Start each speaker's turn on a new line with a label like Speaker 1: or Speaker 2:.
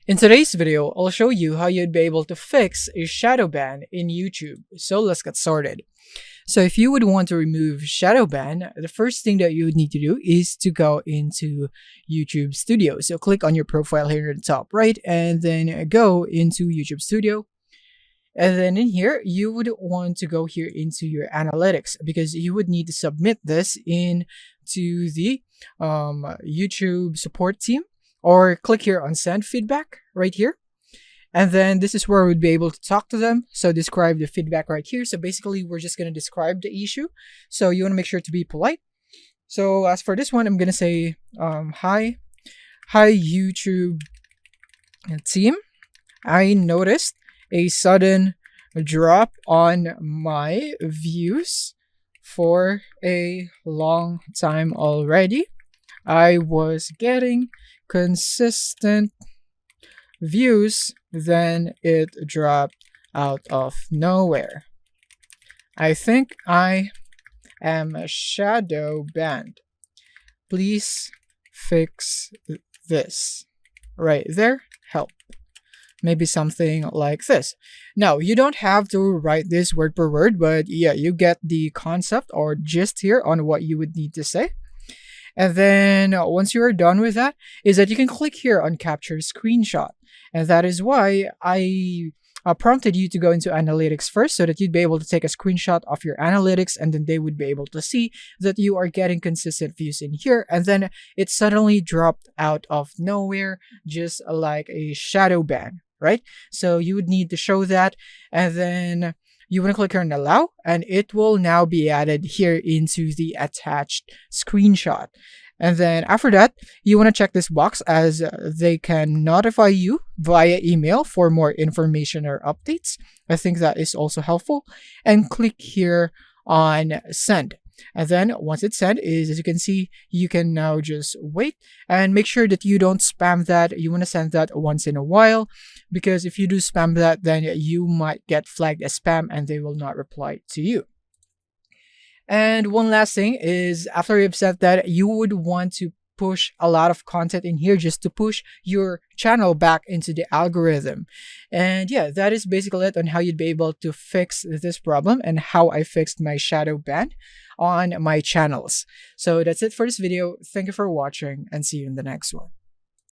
Speaker 1: In today's video, I'll show you how you'd be able to fix a shadow ban in YouTube. So let's get started. So if you would want to remove shadow ban, the first thing that you would need to do is to go into YouTube Studio. So click on your profile here at the top right and then go into YouTube Studio. And then in here, you would want to go here into your analytics because you would need to submit this into the YouTube support team, or click here on send feedback right here. And then this is where we'd be able to talk to them. So describe the feedback right here. So basically, we're just going to describe the issue. So you want to make sure to be polite. So as for this one, I'm going to say, hi YouTube team. I noticed a sudden drop on my views for a long time already. I was getting consistent views, then it dropped out of nowhere. I think I am shadow banned. Please fix this. Right there, help. Maybe something like this. Now, you don't have to write this word per word, but yeah, you get the concept or gist here on what you would need to say. And then once you are done with that, is that you can click here on capture screenshot. And that is why I prompted you to go into analytics first, so that you'd be able to take a screenshot of your analytics, and then they would be able to see that you are getting consistent views in here. And then it suddenly dropped out of nowhere, just like a shadow ban, right? So you would need to show that, and then you want to click here on allow, and it will now be added here into the attached screenshot. And then after that, you want to check this box as they can notify you via email for more information or updates. I think that is also helpful. And click here on send. And then once it's sent, as you can see, you can now just wait and make sure that you don't spam that. You want to send that once in a while, because if you do spam that, then you might get flagged as spam and they will not reply to you. And one last thing is, after you've sent that, you would want to push a lot of content in here just to push your channel back into the algorithm. And yeah, that is basically it on how you'd be able to fix this problem and how I fixed my shadow ban on my channels. So that's it for this video. Thank you for watching and see you in the next one.